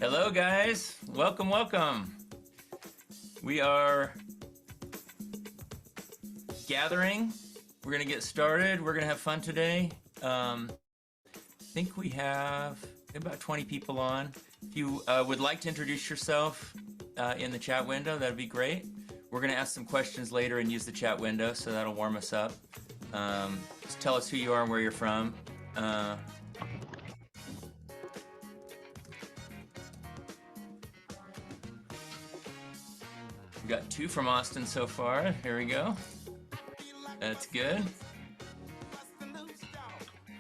Hello, guys. Welcome, welcome. We are gathering. We're going to get started. We're going to have fun today. I think we have about 20 people on. If you would like to introduce yourself in the chat window, that'd be great. We're going to ask some questions later and use the chat window, so that'll warm us up. Just tell us who you are and where you're from. We've got 2 from Austin so far. Here we go. That's good.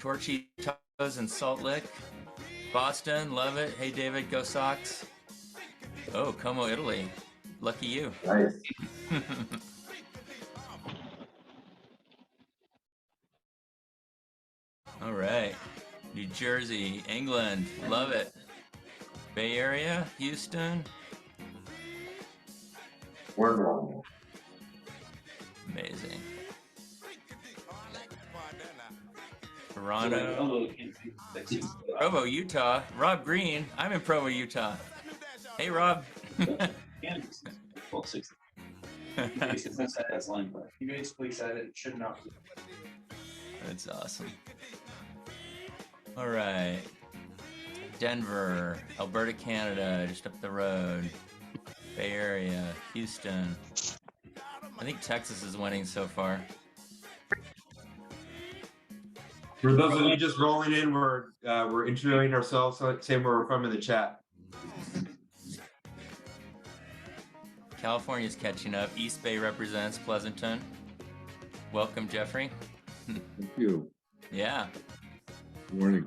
Torchy Tacos in Salt Lick. Boston, love it. Hey, David, go Sox. Oh, Como, Italy. Lucky you. Nice. All right. New Jersey, England, love it. Bay Area, Houston. Cornwall. Amazing. Toronto. Provo, Utah. Rob Green. I'm in Provo, Utah. Hey, Rob. Well, 60. That's line, but he basically said it should not be. That's awesome. All right. Denver, Alberta, Canada, just up the road. Bay Area, Houston. I think Texas is winning so far. For those of you just rolling in, we're introducing ourselves, saying where we're from in the chat. California's catching up. East Bay represents Pleasanton. Welcome, Jeffrey. Thank you. Yeah. Good morning.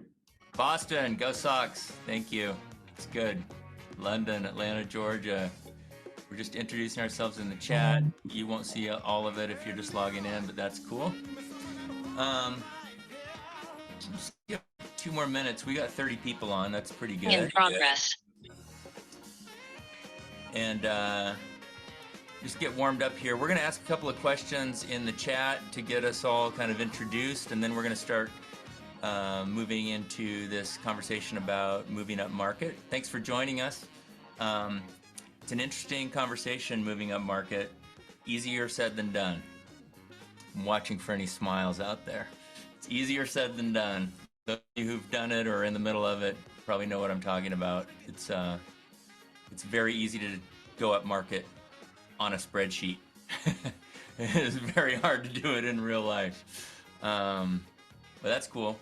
Boston, go Sox. Thank you. It's good. London, Atlanta, Georgia. We're just introducing ourselves in the chat. You won't see all of it if you're just logging in, but that's cool. Just give 2 more minutes. We got 30 people on. That's pretty good. In progress. And just get warmed up here. We're going to ask a couple of questions in the chat to get us all kind of introduced, and then we're going to start moving into this conversation about moving up market. Thanks for joining us. It's an interesting conversation, moving up market. Easier said than done. I'm watching for any smiles out there. It's easier said than done. Those of you who've done it or are in the middle of it probably know what I'm talking about. It's very easy to go up market on a spreadsheet. It's very hard to do it in real life. But that's cool.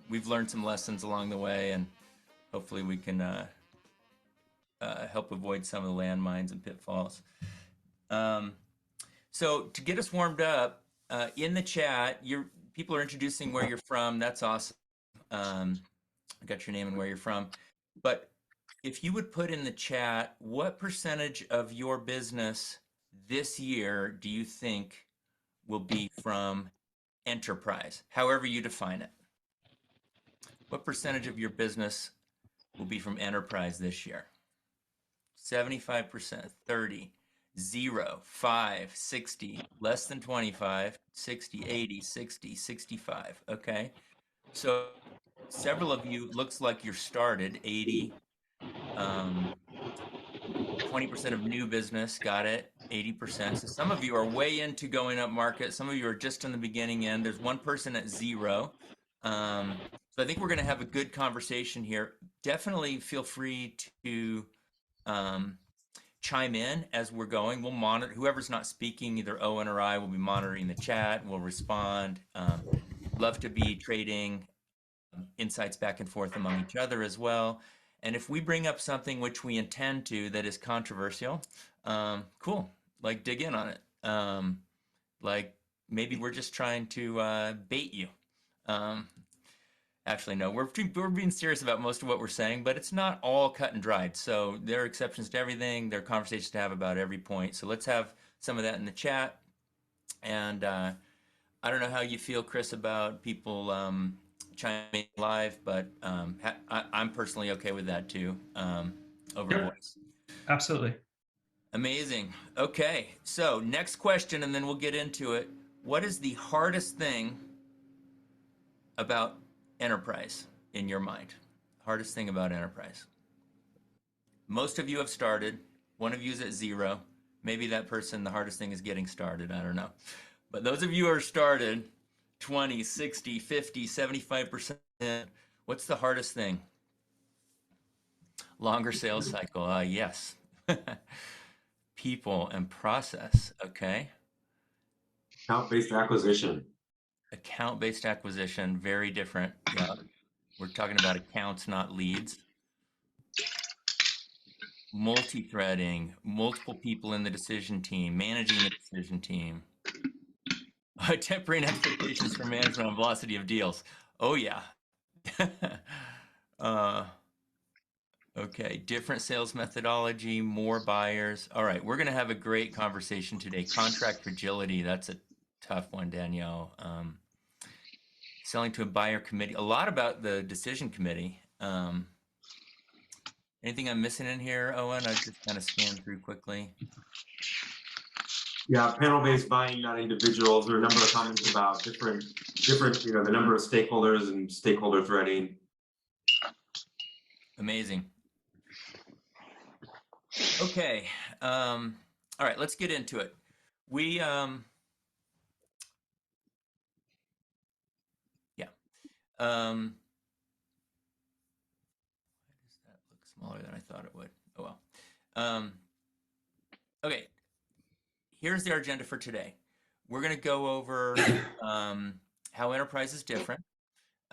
We've learned some lessons along the way, and hopefully we can help avoid some of the landmines and pitfalls. So to get us warmed up, in the chat, people are introducing where you're from. That's awesome. I got your name and where you're from. But if you would put in the chat, what percentage of your business this year do you think will be from enterprise, however you define it? What percentage of your business will be from enterprise this year? 75%, 30, 0, 5, 60, less than 25, 60, 80, 60, 65. Okay. So several of you, looks like you're started, 80, 20% of new business, got it, 80%. So some of you are way into going up market. Some of you are just in the beginning end. There's one person at 0. So I think we're going to have a good conversation here. Definitely feel free to chime in as we're going. We'll monitor, whoever's not speaking, either Owen or I will be monitoring the chat. We'll respond. Love to be trading insights back and forth among each other as well. And if we bring up something which we intend to that is controversial, cool, like dig in on it. Like maybe we're just trying to bait you. Actually, no, we're being serious about most of what we're saying, but it's not all cut and dried. So there are exceptions to everything. There are conversations to have about every point. So let's have some of that in the chat. And I don't know how you feel, Chris, about people chiming in live, but I'm personally okay with that too, over voice. Absolutely. Amazing. Okay, so next question, and then we'll get into it. What is the hardest thing about enterprise in your mind? Hardest thing about enterprise? Most of you have started. One of you is at 0. Maybe that person, the hardest thing is getting started. I don't know. But those of you who are started, 20, 60, 50, 75%. What's the hardest thing? Longer sales cycle. Yes. People and process. Okay. Account-based acquisition. Account-based acquisition, very different. Yeah. We're talking about accounts, not leads. Multi-threading, multiple people in the decision team, managing the decision team. Tempering expectations for management on velocity of deals. Oh yeah. Okay, different sales methodology, more buyers. All right, we're gonna have a great conversation today. Contract fragility, that's a tough one, Danielle. Selling to a buyer committee, a lot about the decision committee. Anything I'm missing in here, Owen? I just kind of scanned through quickly. Yeah, panel-based buying, not individuals. There are a number of comments about different, the number of stakeholders and stakeholder threading. Amazing. Okay. All right, let's get into it. We, yeah. Why does that look smaller than I thought it would? Oh well. Okay. Here's our agenda for today. We're going to go over how enterprise is different.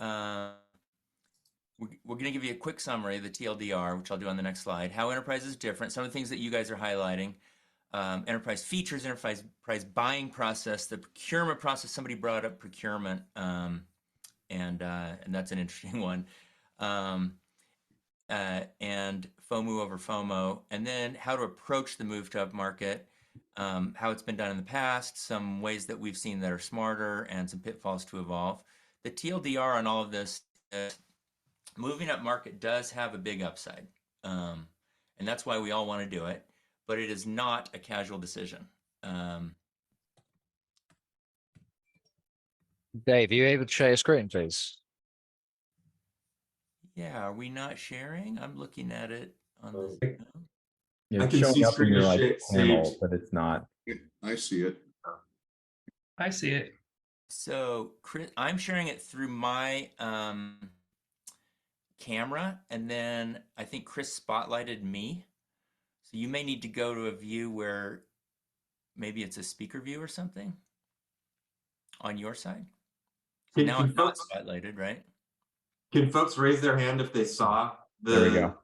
We're going to give you a quick summary of the TLDR, which I'll do on the next slide. How enterprise is different. Some of the things that you guys are highlighting. Enterprise features, enterprise buying process, the procurement process. Somebody brought up procurement, and that's an interesting one. And FOMO over FOMO, and then how to approach the move to upmarket, how it's been done in the past, some ways that we've seen that are smarter, and some pitfalls to evolve. The TLDR on all of this, moving upmarket does have a big upside, and that's why we all want to do it, but it is not a casual decision. Dave, are you able to share your screen, please? Yeah, are we not sharing? I'm looking at it on this. Yeah, I it's can showing see up in your screen like saved. panel, but it's not. I see it. I see it. So Chris, I'm sharing it through my camera, and then I think Chris spotlighted me. So you may need to go to a view where maybe it's a speaker view or something on your side. So now I'm not spotlighted, right? Can folks raise their hand if they saw There we go.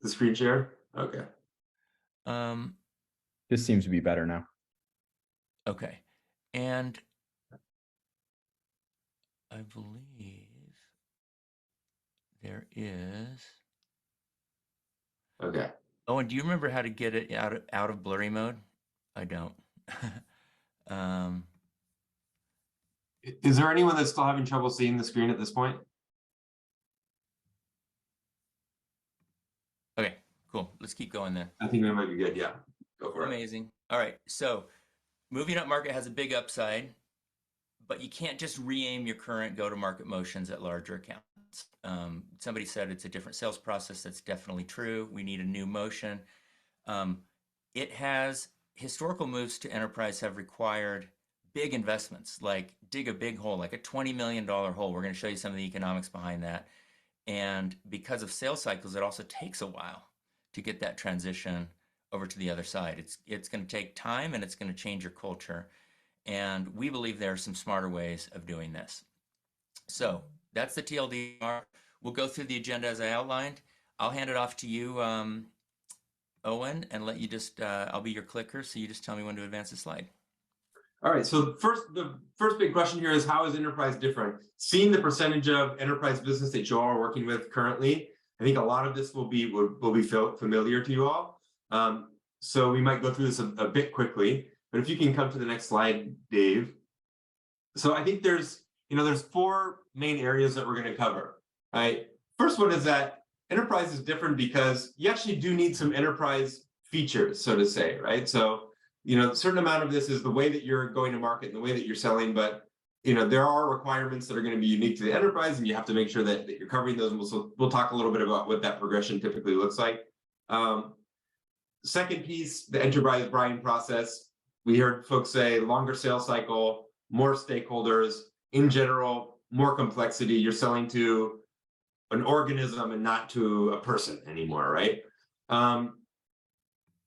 the screen share? Okay. This seems to be better now. Okay. And I believe there is. Okay. Oh, and do you remember how to get it out of blurry mode? I don't. Is there anyone that's still having trouble seeing the screen at this point? Okay, cool. Let's keep going then. I think we might be good. Yeah, go for it. Amazing. All right, so moving up market has a big upside, but you can't just re-aim your current go-to-market motions at larger accounts. Somebody said it's a different sales process. That's definitely true. We need a new motion. It has historical moves to enterprise have required big investments, like dig a big hole, like a $20 million hole. We're going to show you some of the economics behind that. And because of sales cycles, it also takes a while to get that transition over to the other side. It's going to take time, and it's going to change your culture. And we believe there are some smarter ways of doing this. So that's the TLDR. We'll go through the agenda as I outlined. I'll hand it off to you, Owen, and let you just, I'll be your clicker, so you just tell me when to advance the slide. All right, so the first big question here is, how is enterprise different? Seeing the percentage of enterprise business that you all are working with currently, I think a lot of this will be familiar to you all. So we might go through this a bit quickly, but if you can come to the next slide, Dave. So I think there's 4 main areas that we're going to cover. Right. First one is that enterprise is different because you actually do need some enterprise features, so to say, right? So a certain amount of this is the way that you're going to market and the way that you're selling, but there are requirements that are going to be unique to the enterprise, and you have to make sure that you're covering those. And we'll talk a little bit about what that progression typically looks like. Second piece, the enterprise buying process. We heard folks say longer sales cycle, more stakeholders, in general, more complexity. You're selling to an organism and not to a person anymore, right?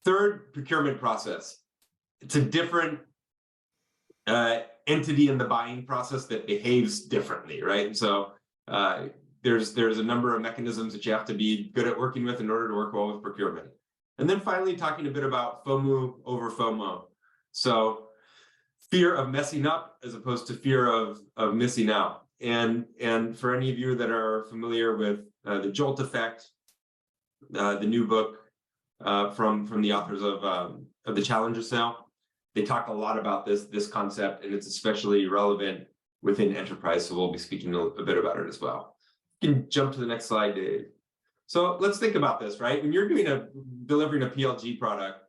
Third, procurement process. It's a different entity in the buying process that behaves differently, right? And so there's a number of mechanisms that you have to be good at working with in order to work well with procurement. And then finally, talking a bit about FOMO over FOMO. So fear of messing up as opposed to fear of missing out. And for any of you that are familiar with the Jolt effect, the new book from the authors of the Challenger Sale, they talk a lot about this concept, and it's especially relevant within enterprise. So we'll be speaking a bit about it as well. You can jump to the next slide, Dave. So let's think about this, right? When you're delivering a PLG product,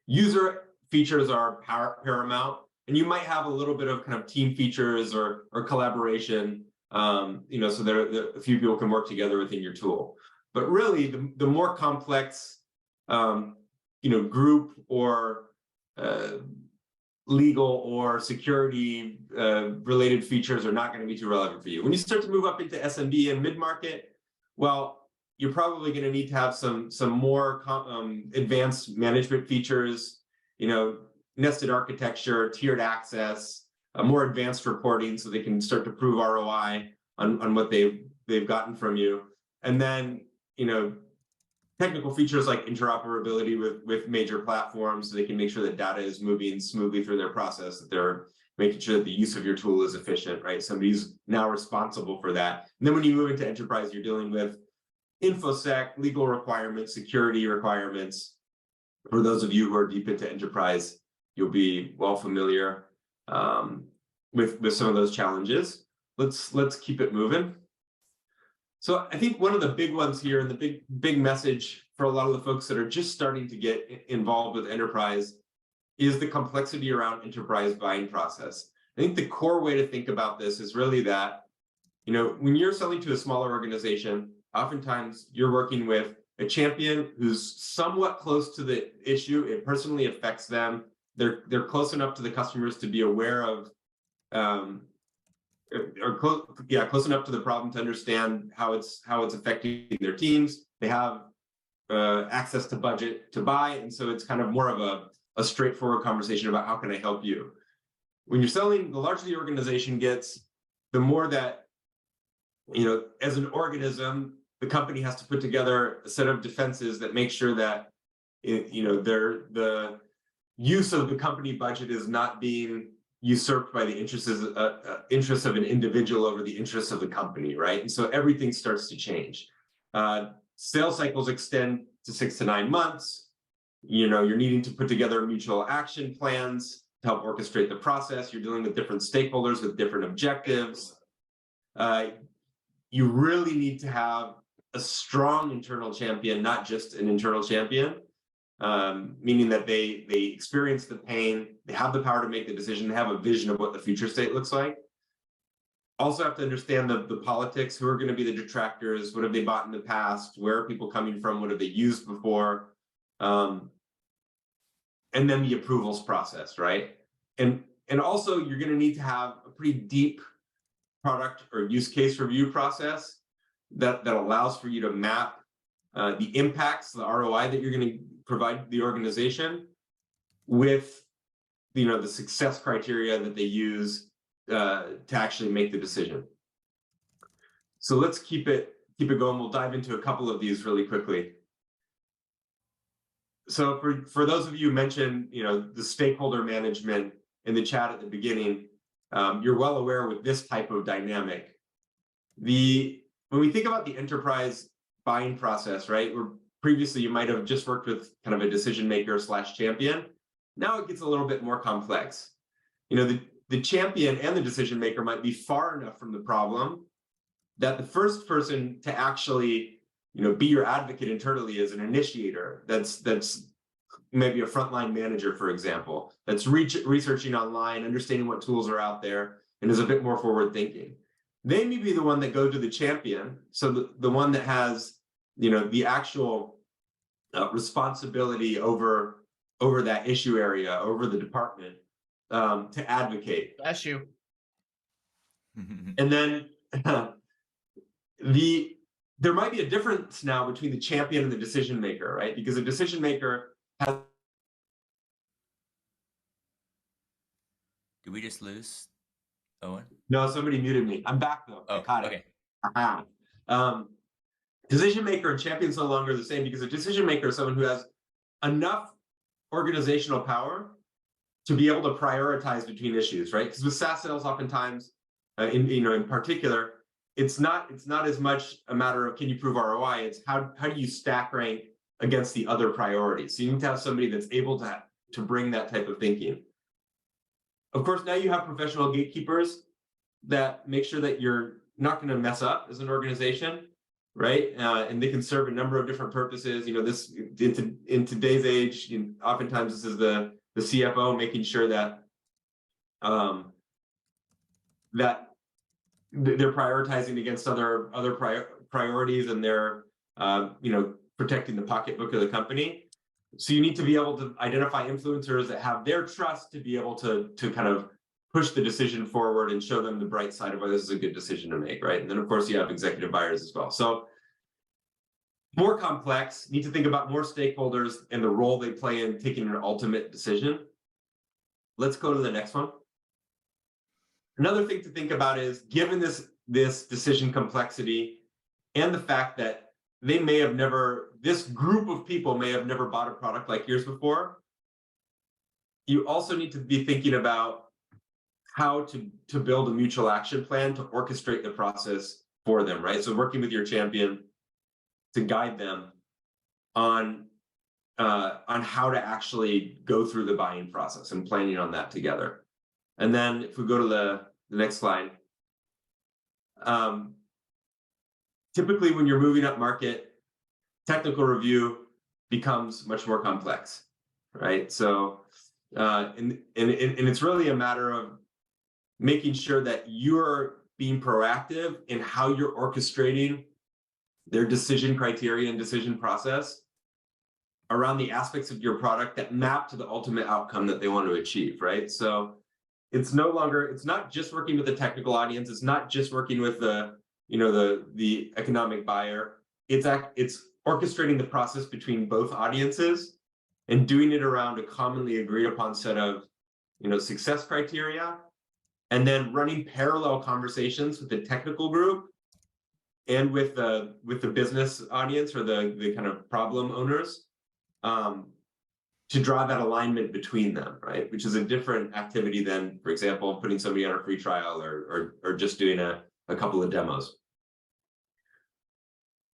user features are paramount, and you might have a little bit of kind of team features or collaboration, so there a few people can work together within your tool. But really, the more complex, group or legal or security related features are not going to be too relevant for you. When you start to move up into SMB and mid-market, well, you're probably going to need to have some more advanced management features, nested architecture, tiered access, more advanced reporting, so they can start to prove ROI on what they've gotten from you, and then technical features like interoperability with major platforms, so they can make sure that data is moving smoothly through their process, that they're making sure that the use of your tool is efficient, right? Somebody's now responsible for that. And then when you move into enterprise, you're dealing with InfoSec, legal requirements, security requirements. For those of you who are deep into enterprise, you'll be well familiar with some of those challenges. Let's keep it moving. So I think one of the big ones here, and the big message for a lot of the folks that are just starting to get involved with enterprise, is the complexity around enterprise buying process. I think the core way to think about this is really that, when you're selling to a smaller organization, oftentimes you're working with a champion who's somewhat close to the issue. It personally affects them. They're close enough to the customers to be aware of, close enough to the problem to understand how it's affecting their teams. They have access to budget to buy, and so it's kind of more of a straightforward conversation about how can I help you. When you're selling, the larger the organization gets, the more that, as an organism, the company has to put together a set of defenses that make sure that, the use of the company budget is not being usurped by the interests of an individual over the interests of the company, right? And so everything starts to change. Sales cycles extend to 6 to 9 months. You're needing to put together mutual action plans to help orchestrate the process. You're dealing with different stakeholders with different objectives. You really need to have a strong internal champion, not just an internal champion, meaning that they experience the pain, they have the power to make the decision, they have a vision of what the future state looks like. Also have to understand the politics, who are going to be the detractors, what have they bought in the past, where are people coming from, what have they used before, and then the approvals process, right? And also you're going to need to have a pretty deep product or use case review process that allows for you to map the impacts, the ROI that you're going to provide the organization with, the success criteria that they use to actually make the decision. So let's keep it going. We'll dive into a couple of these really quickly. So for those of you who mentioned, the stakeholder management in the chat at the beginning, you're well aware with this type of dynamic. When we think about the enterprise buying process, right, where previously you might have just worked with kind of a decision maker / champion, now it gets a little bit more complex. The champion and the decision maker might be far enough from the problem that the first person to actually, be your advocate internally is an initiator. That's maybe a frontline manager, for example, that's researching online, understanding what tools are out there, and is a bit more forward thinking. They may be the one that go to the champion, so the one that has, the actual responsibility over that issue area, over the department, to advocate. Bless you. And then there might be a difference now between the champion and the decision maker, right? Because a decision maker has. Did we just lose Owen? No, somebody muted me. I'm back though. I Oh, caught okay. it. Decision maker and champion's no longer the same, because a decision maker is someone who has enough organizational power to be able to prioritize between issues, right? Because with SaaS sales, oftentimes, in particular, it's not as much a matter of can you prove ROI. It's how do you stack rank against the other priorities. So you need to have somebody that's able to bring that type of thinking. Of course, now you have professional gatekeepers that make sure that you're not going to mess up as an organization, right? And they can serve a number of different purposes. This in today's age, oftentimes this is the CFO making sure that that they're prioritizing against other priorities, and they're protecting the pocketbook of the company. So you need to be able to identify influencers that have their trust to be able to kind of push the decision forward and show them the bright side of why this is a good decision to make, right? And then of course you have executive buyers as well. So more complex, need to think about more stakeholders and the role they play in taking an ultimate decision. Let's go to the next one. Another thing to think about is, given this decision complexity and the fact that this group of people may have never bought a product like yours before, you also need to be thinking about how to build a mutual action plan to orchestrate the process for them, right? So working with your champion to guide them on how to actually go through the buying process and planning on that together. And then if we go to the next slide, typically when you're moving up market, technical review becomes much more complex, right? So and it's really a matter of making sure that you're being proactive in how you're orchestrating their decision criteria and decision process around the aspects of your product that map to the ultimate outcome that they want to achieve, right? So it's not just working with the technical audience, it's not just working with the economic buyer, it's orchestrating the process between both audiences and doing it around a commonly agreed upon set of success criteria, and then running parallel conversations with the technical group and with the business audience or the kind of problem owners, to draw that alignment between them, right? Which is a different activity than, for example, putting somebody on a free trial or just doing a couple of demos.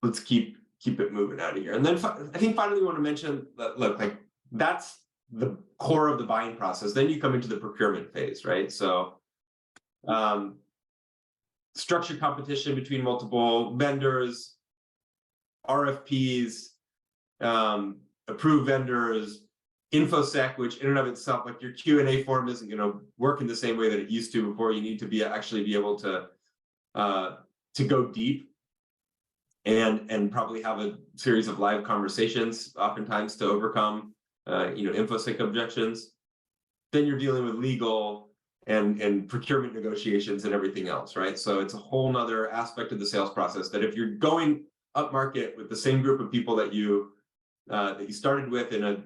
Let's keep it moving out of here. And then I think finally we want to mention that, look, like that's the core of the buying process. Then you come into the procurement phase, right? So structured competition between multiple vendors, RFPs, approved vendors, InfoSec, which in and of itself, like your Q&A form isn't going to work in the same way that it used to before. You need to actually be able to go deep and probably have a series of live conversations, oftentimes to overcome InfoSec objections. Then you're dealing with legal and procurement negotiations and everything else, right? So it's a whole nother aspect of the sales process that if you're going up market with the same group of people that you started with in a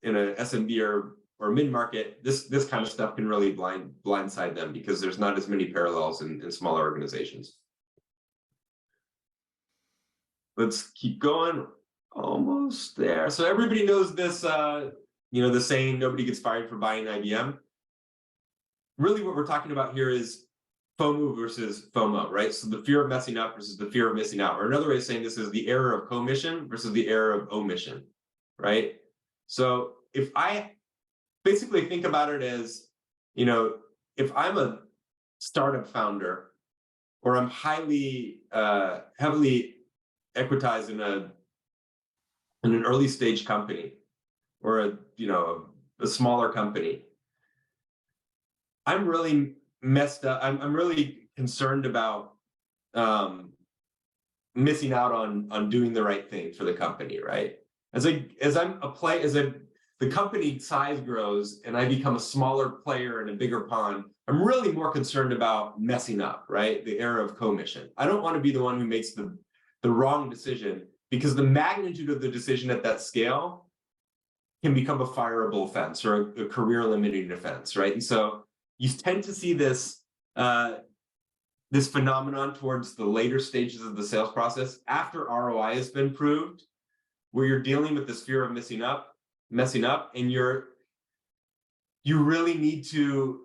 SMB or mid-market, this kind of stuff can really blindside them because there's not as many parallels in smaller organizations. Let's keep going. Almost there. So everybody knows this, the saying, nobody gets fired for buying IBM. Really what we're talking about here is FOMO versus FOMO, right? So the fear of messing up versus the fear of missing out. Or another way of saying this is the error of commission versus the error of omission, right? So if I basically think about it as, if I'm a startup founder or I'm heavily equitized in an early stage company or a smaller company, I'm really messed up. I'm really concerned about missing out on doing the right thing for the company, right? the company size grows and I become a smaller player in a bigger pond, I'm really more concerned about messing up, right? The era of commission. I don't want to be the one who makes the wrong decision, because the magnitude of the decision at that scale can become a fireable offense or a career limiting offense, right? And so you tend to see this this phenomenon towards the later stages of the sales process after ROI has been proved, where you're dealing with this fear of messing up, and you really need to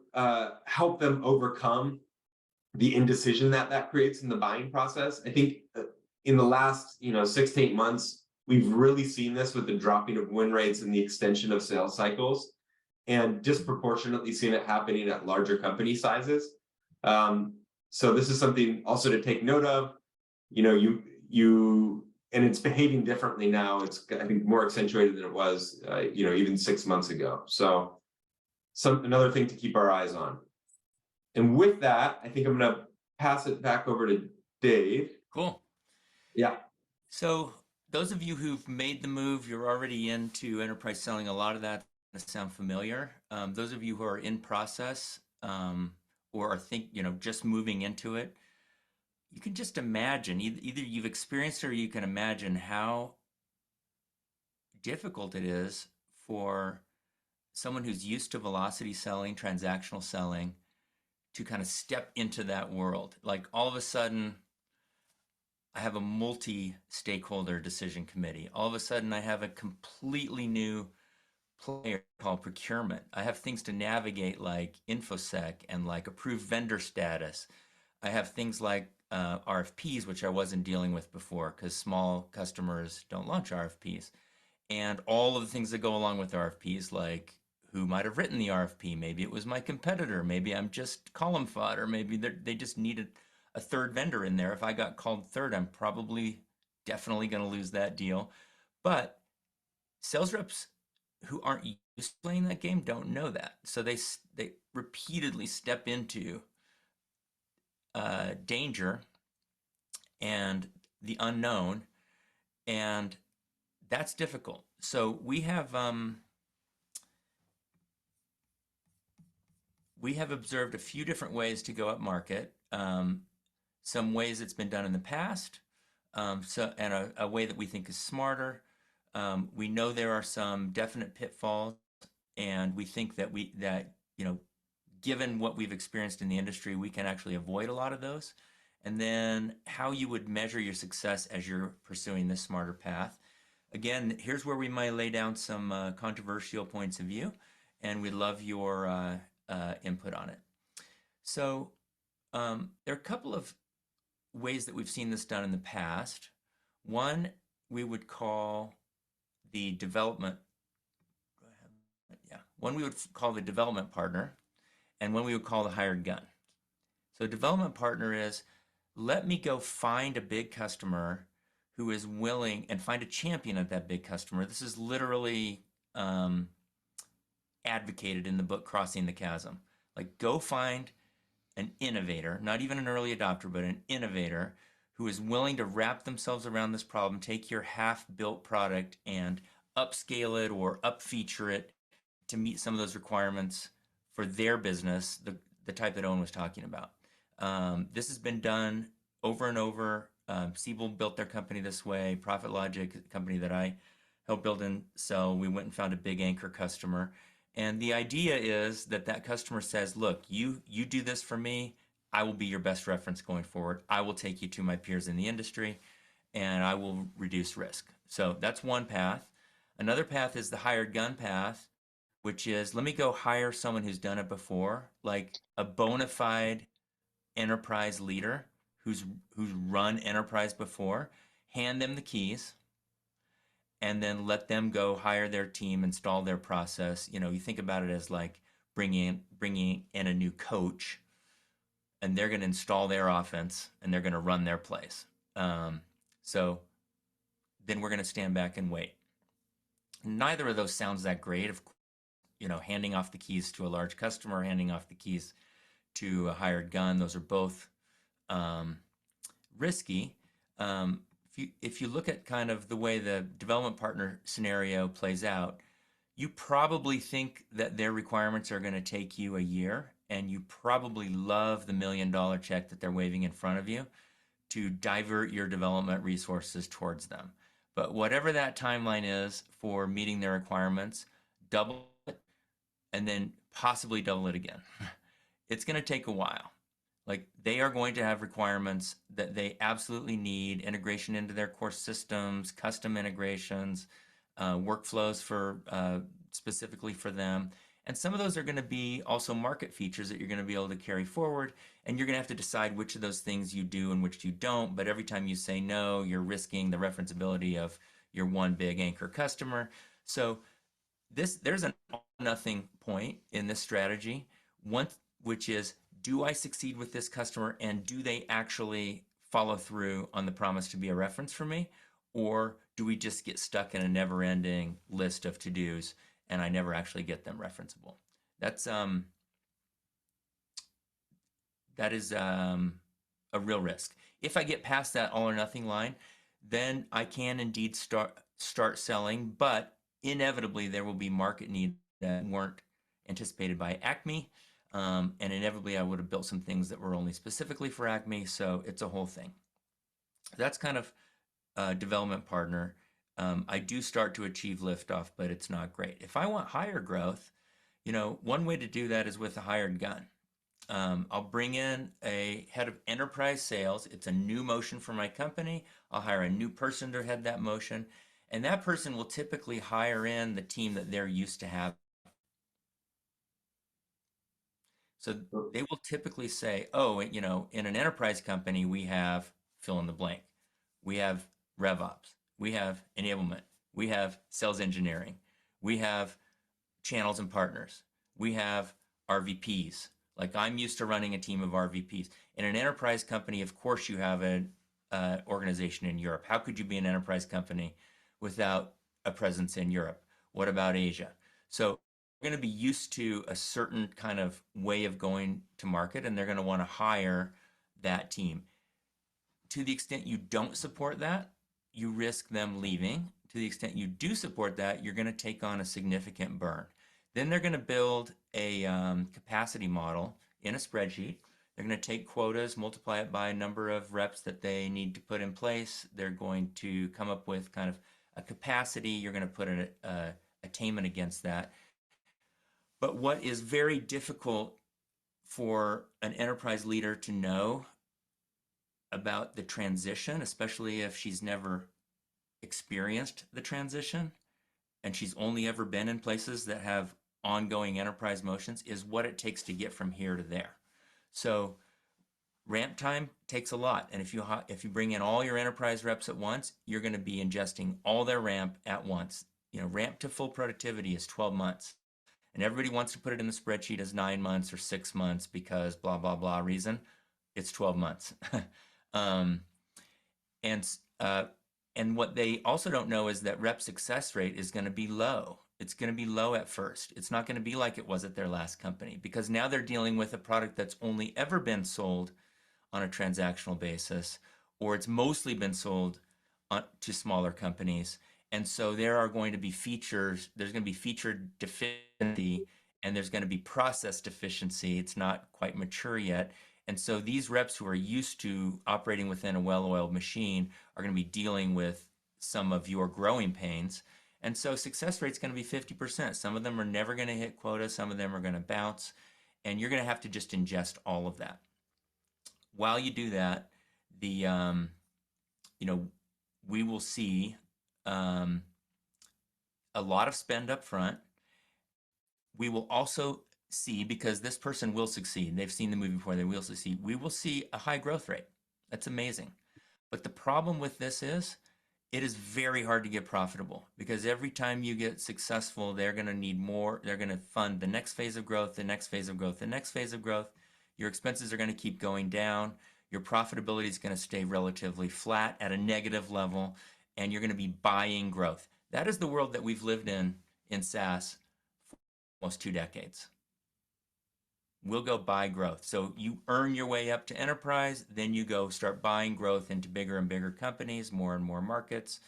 help them overcome the indecision that creates in the buying process. I think in the last 6 to 8 months, we've really seen this with the dropping of win rates and the extension of sales cycles, and disproportionately seen it happening at larger company sizes. So this is something also to take note of. And it's behaving differently now. It's, I think, more accentuated than it was, even 6 months ago. So another thing to keep our eyes on. And with that, I think I'm going to pass it back over to Dave. Cool. Yeah. So those of you who've made the move, you're already into enterprise selling. A lot of that sound familiar. Those of you who are in process or are just moving into it, you can just imagine, either you've experienced or you can imagine how difficult it is for someone who's used to velocity selling, transactional selling, to kind of step into that world. Like all of a sudden, I have a multi-stakeholder decision committee. All of a sudden, I have a completely new player called procurement. I have things to navigate like InfoSec and like approved vendor status. I have things like RFPs, which I wasn't dealing with before because small customers don't launch RFPs. And all of the things that go along with RFPs, like who might have written the RFP. Maybe it was my competitor. Maybe I'm just column fodder. Maybe they just needed a third vendor in there. If I got called third, I'm definitely going to lose that deal. But sales reps who aren't used to playing that game don't know that. So they repeatedly step into danger and the unknown, and that's difficult. So we have observed a few different ways to go up market. Some ways it's been done in the past, and a way that we think is smarter. We know there are some definite pitfalls, and we think that given what we've experienced in the industry, we can actually avoid a lot of those. And then how you would measure your success as you're pursuing this smarter path. Again, here's where we might lay down some controversial points of view, and we'd love your input on it. So there are a couple of ways that we've seen this done in the past. One we would call the development. One we would call the development partner, and one we would call the hired gun. So development partner is, let me go find a big customer who is willing, and find a champion at that big customer. This is literally advocated in the book Crossing the Chasm. Like, go find an innovator, not even an early adopter, but an innovator who is willing to wrap themselves around this problem, take your half-built product and upscale it or upfeature it to meet some of those requirements for their business, the type that Owen was talking about. This has been done over and over. Siebel built their company this way. Profit Logic, a company that I helped build and sell, we went and found a big anchor customer. And the idea is that customer says, look, you do this for me, I will be your best reference going forward. I will take you to my peers in the industry, and I will reduce risk. So that's one path. Another path is the hired gun path, which is, let me go hire someone who's done it before, like a bona fide enterprise leader who's run enterprise before, hand them the keys, and then let them go hire their team, install their process. You think about it as like bringing in a new coach, and they're going to install their offense and they're going to run their plays. So then we're going to stand back and wait. Neither of those sounds that great. Handing off the keys to a large customer, handing off the keys to a hired gun, those are both risky. if you look at kind of the way the development partner scenario plays out, you probably think that their requirements are going to take you a year, and you probably love the $1 million check that they're waving in front of you to divert your development resources towards them. But whatever that timeline is for meeting their requirements, double it and then possibly double it again. It's going to take a while. Like, they are going to have requirements that they absolutely need, integration into their core systems, custom integrations, workflows for specifically for them. And some of those are going to be also market features that you're going to be able to carry forward. And you're going to have to decide which of those things you do and which you don't. But every time you say no, you're risking the referenceability of your one big anchor customer. So there's an all or nothing point in this strategy, one which is, do I succeed with this customer, and do they actually follow through on the promise to be a reference for me? Or do we just get stuck in a never-ending list of to-dos and I never actually get them referenceable? That is a real risk. If I get past that all or nothing line, then I can indeed start selling, but inevitably there will be market needs that weren't anticipated by Acme. And inevitably I would have built some things that were only specifically for Acme. So it's a whole thing. That's kind of development partner. I do start to achieve liftoff, but it's not great. If I want higher growth, one way to do that is with a hired gun. I'll bring in a head of enterprise sales. It's a new motion for my company. I'll hire a new person to head that motion. And that person will typically hire in the team that they're used to having. So they will typically say, oh, in an enterprise company, we have fill in the blank. We have RevOps. We have enablement. We have sales engineering. We have channels and partners. We have RVPs. Like, I'm used to running a team of RVPs. In an enterprise company, of course, you have an organization in Europe. How could you be an enterprise company without a presence in Europe? What about Asia? So we're going to be used to a certain kind of way of going to market, and they're going to want to hire that team. To the extent you don't support that, you risk them leaving. To the extent you do support that, you're going to take on a significant burn. Then they're going to build a capacity model in a spreadsheet. They're going to take quotas, multiply it by a number of reps that they need to put in place. They're going to come up with kind of a capacity. You're going to put an attainment against that. But what is very difficult for an enterprise leader to know about the transition, especially if she's never experienced the transition and she's only ever been in places that have ongoing enterprise motions, is what it takes to get from here to there. So ramp time takes a lot. And if you bring in all your enterprise reps at once, you're going to be ingesting all their ramp at once. Ramp to full productivity is 12 months. And everybody wants to put it in the spreadsheet as 9 months or 6 months because blah, blah, blah reason. It's 12 months. And what they also don't know is that rep success rate is going to be low. It's going to be low at first. It's not going to be like it was at their last company, because now they're dealing with a product that's only ever been sold on a transactional basis, or it's mostly been sold to smaller companies. And so there are going to be features, there's going to be feature deficiency, and there's going to be process deficiency. It's not quite mature yet. And so these reps who are used to operating within a well-oiled machine are going to be dealing with some of your growing pains. And so success rate's going to be 50%. Some of them are never going to hit quota. Some of them are going to bounce. And you're going to have to just ingest all of that. While you do that, we will see a lot of spend up front. We will also see, because this person will succeed, they've seen the movie before, they will succeed, we will see a high growth rate. That's amazing. But the problem with this is, it is very hard to get profitable, because every time you get successful, they're going to need more. They're going to fund the next phase of growth, the next phase of growth, the next phase of growth. Your expenses are going to keep going down. Your profitability is going to stay relatively flat at a negative level, and you're going to be buying growth. That is the world that we've lived in SaaS for almost 2 decades. we'll go buy growth. So you earn your way up to enterprise, then you go start buying growth into bigger and bigger companies, more and more markets.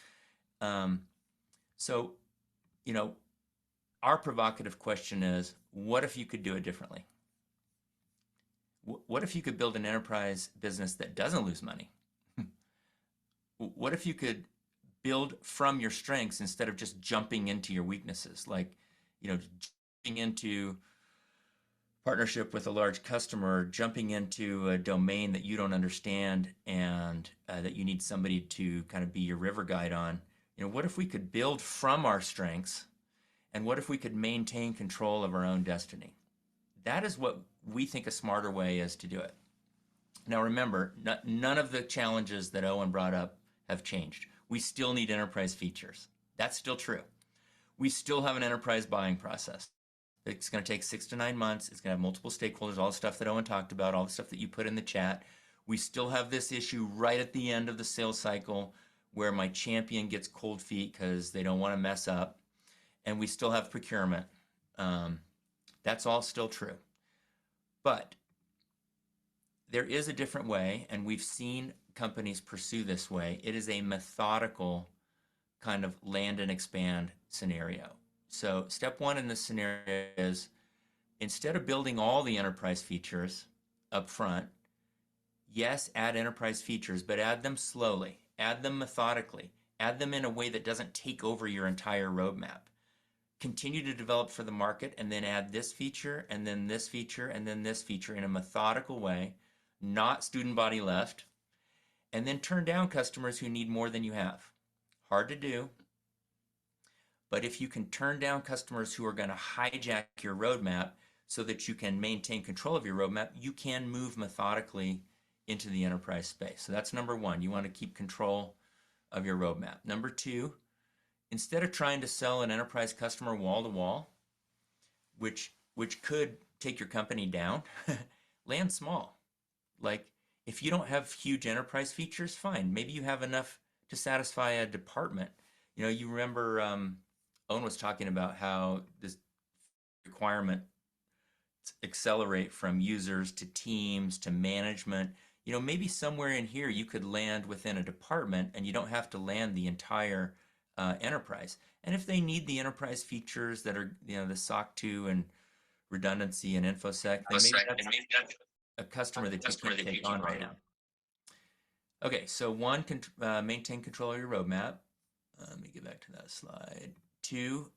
So, you know, our provocative question is, what if you could do it differently? What if you could build an enterprise business that doesn't lose money? What if you could build from your strengths instead of just jumping into your weaknesses? Like, you know, jumping into partnership with a large customer, jumping into a domain that you don't understand and that you need somebody to kind of be your river guide on. You know, what if we could build from our strengths, and what if we could maintain control of our own destiny? That is what we think a smarter way is to do it. Now remember, none of the challenges that Owen brought up have changed. We still need enterprise features. That's still true. We still have an enterprise buying process. It's going to take 6 to 9 months. It's going to have multiple stakeholders, all the stuff that Owen talked about, all the stuff that you put in the chat. We still have this issue right at the end of the sales cycle where my champion gets cold feet because they don't want to mess up. And we still have procurement. That's all still true. But there is a different way, and we've seen companies pursue this way. It is a methodical kind of land and expand scenario. So step one in this scenario is, instead of building all the enterprise features up front, yes, add enterprise features, but add them slowly, add them methodically, add them in a way that doesn't take over your entire roadmap. Continue to develop for the market, and then add this feature, and then this feature, and then this feature in a methodical way, not student body left, and then turn down customers who need more than you have. Hard to do, but if you can turn down customers who are going to hijack your roadmap so that you can maintain control of your roadmap, you can move methodically into the enterprise space. So that's number one. You want to keep control of your roadmap. Number two, instead of trying to sell an enterprise customer wall to wall, which could take your company down, land small. Like, if you don't have huge enterprise features, fine. Maybe you have enough to satisfy a department. You know, you remember Owen was talking about how this requirement accelerate from users to teams to management. You know, maybe somewhere in here you could land within a department, and you don't have to land the entire enterprise. And if they need the enterprise features that are, you know, the SOC 2 and redundancy and InfoSec, then maybe that's a customer that you can't take on right now. Okay, so one, maintain control of your roadmap. Let me get back to that slide. Two,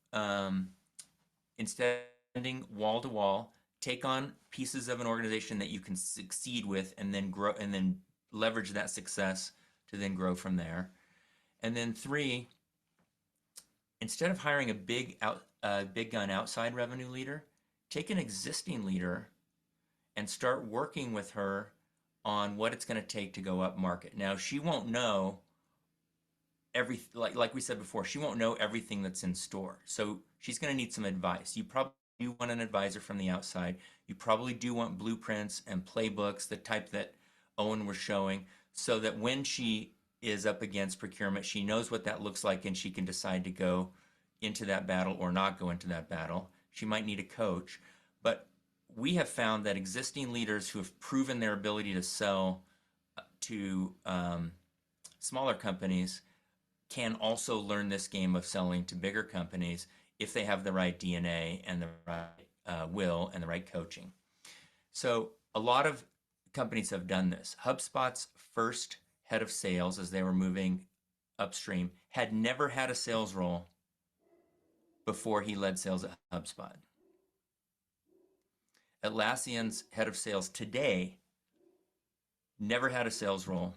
instead of ending wall to wall, take on pieces of an organization that you can succeed with, and then grow, and then leverage that success to then grow from there. And then three, instead of hiring a big gun outside revenue leader, take an existing leader and start working with her on what it's going to take to go up market. Now, she won't know like we said before, she won't know everything that's in store. So she's going to need some advice. You probably do want an advisor from the outside. You probably do want blueprints and playbooks, the type that Owen was showing, so that when she is up against procurement, she knows what that looks like, and she can decide to go into that battle or not go into that battle. She might need a coach, but we have found that existing leaders who have proven their ability to sell to smaller companies can also learn this game of selling to bigger companies if they have the right DNA and the right will and the right coaching. So a lot of companies have done this. HubSpot's first head of sales, as they were moving upstream, had never had a sales role before he led sales at HubSpot. Atlassian's head of sales today never had a sales role.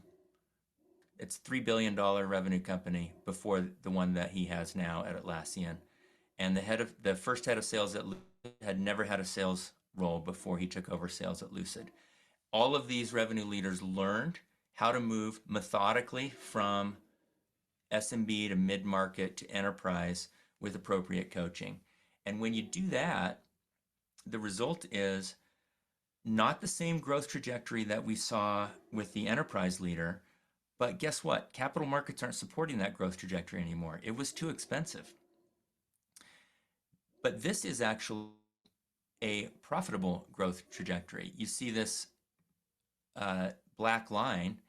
It's a $3 billion revenue company before the one that he has now at Atlassian. And the first head of sales at Lucid had never had a sales role before he took over sales at Lucid. All of these revenue leaders learned how to move methodically from SMB to mid-market to enterprise with appropriate coaching. And when you do that, the result is not the same growth trajectory that we saw with the enterprise leader, but guess what? Capital markets aren't supporting that growth trajectory anymore. It was too expensive. But this is actually a profitable growth trajectory. You see this black line.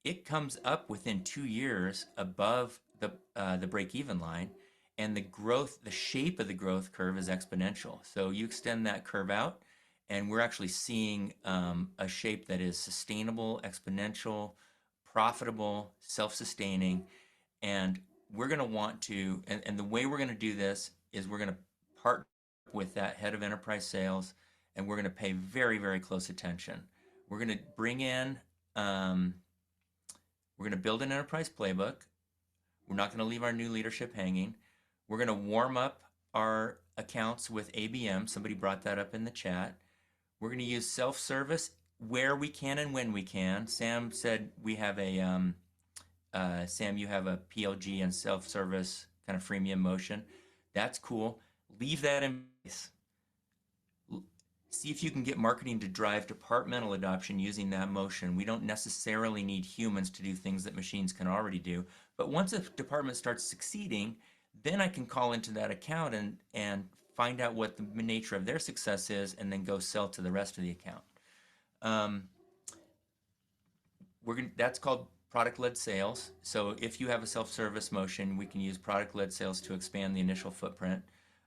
It comes up within 2 years above the break-even line, and the shape of the growth curve is exponential. So you extend that curve out, and we're actually seeing a shape that is sustainable, exponential, profitable, self-sustaining, and we're going to want to, and the way we're going to do this is we're going to partner with that head of enterprise sales, and we're going to pay very, very close attention. We're going to bring in, we're going to build an enterprise playbook. We're not going to leave our new leadership hanging. We're going to warm up our accounts with ABM. Somebody brought that up in the chat. We're going to use self-service where we can and when we can. Sam said we have a, Sam, you have a PLG and self-service kind of freemium motion. That's cool. Leave that in place. See if you can get marketing to drive departmental adoption using that motion. We don't necessarily need humans to do things that machines can already do. But once a department starts succeeding, then I can call into that account and find out what the nature of their success is and then go sell to the rest of the account. That's called product-led sales. So if you have a self-service motion, we can use product-led sales to expand the initial footprint.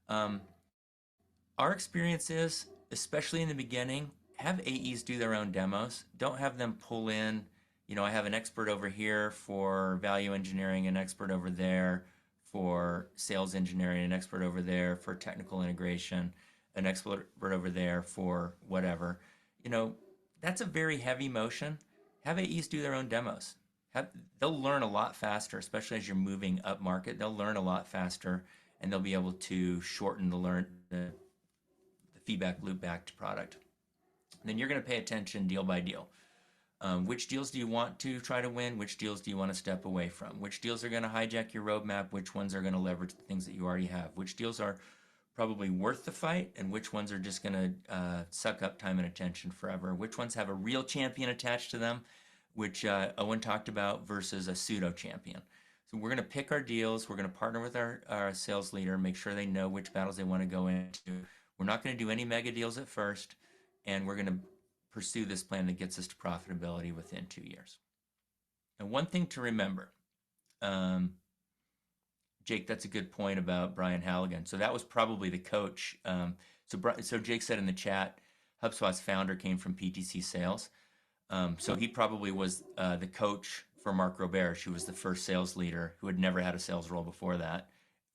Our experience is, especially in the beginning, have AEs do their own demos. Don't have them pull in, you know, I have an expert over here for value engineering, an expert over there for sales engineering, an expert over there for technical integration, an expert over there for whatever. You know, that's a very heavy motion. Have AEs do their own demos. They'll learn a lot faster, especially as you're moving up market. They'll learn a lot faster, and they'll be able to shorten the feedback loop back to product. And then you're going to pay attention deal by deal. Which deals do you want to try to win? Which deals do you want to step away from? Which deals are going to hijack your roadmap? Which ones are going to leverage the things that you already have? Which deals are probably worth the fight? And which ones are just going to suck up time and attention forever? Which ones have a real champion attached to them, which Owen talked about, versus a pseudo champion? So we're going to pick our deals. We're going to partner with our sales leader, make sure they know which battles they want to go into. We're not going to do any mega deals at first, and we're going to pursue this plan that gets us to profitability within 2 years. And one thing to remember, Jake, that's a good point about Brian Halligan. So that was probably the coach. So Jake said in the chat, HubSpot's founder came from PTC sales. So he probably was the coach for Mark Roberge, who was the first sales leader who had never had a sales role before that.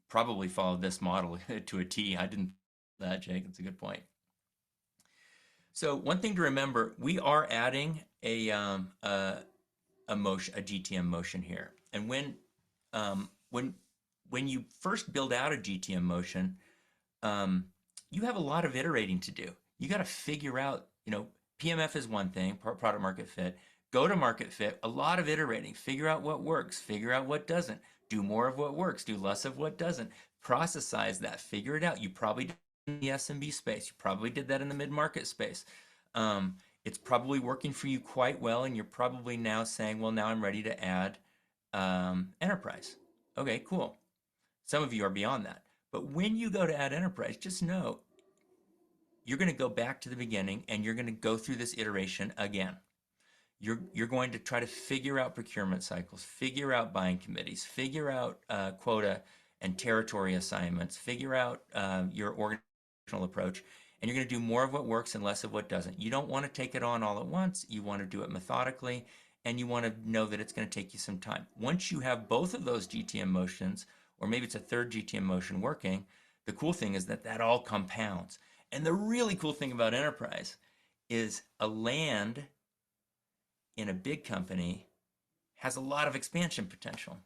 Probably followed this model to a T. I didn't know that, Jake. That's a good point. So one thing to remember, we are adding a GTM motion here. And when you first build out a GTM motion, you have a lot of iterating to do. You got to figure out, you know, PMF is one thing, product market fit. Go to market fit, a lot of iterating. Figure out what works, figure out what doesn't. Do more of what works, do less of what doesn't. Processize that, figure it out. You probably did in the SMB space. You probably did that in the mid-market space. It's probably working for you quite well, and you're probably now saying, well, now I'm ready to add enterprise. Okay, cool. Some of you are beyond that. But when you go to add enterprise, just know you're going to go back to the beginning, and you're going to go through this iteration again. You're going to try to figure out procurement cycles, figure out buying committees, figure out quota and territory assignments, figure out your organizational approach, and you're going to do more of what works and less of what doesn't. You don't want to take it on all at once. You want to do it methodically, and you want to know that it's going to take you some time. Once you have both of those GTM motions, or maybe it's a third GTM motion working, the cool thing is that that all compounds. And the really cool thing about enterprise is a land in a big company has a lot of expansion potential.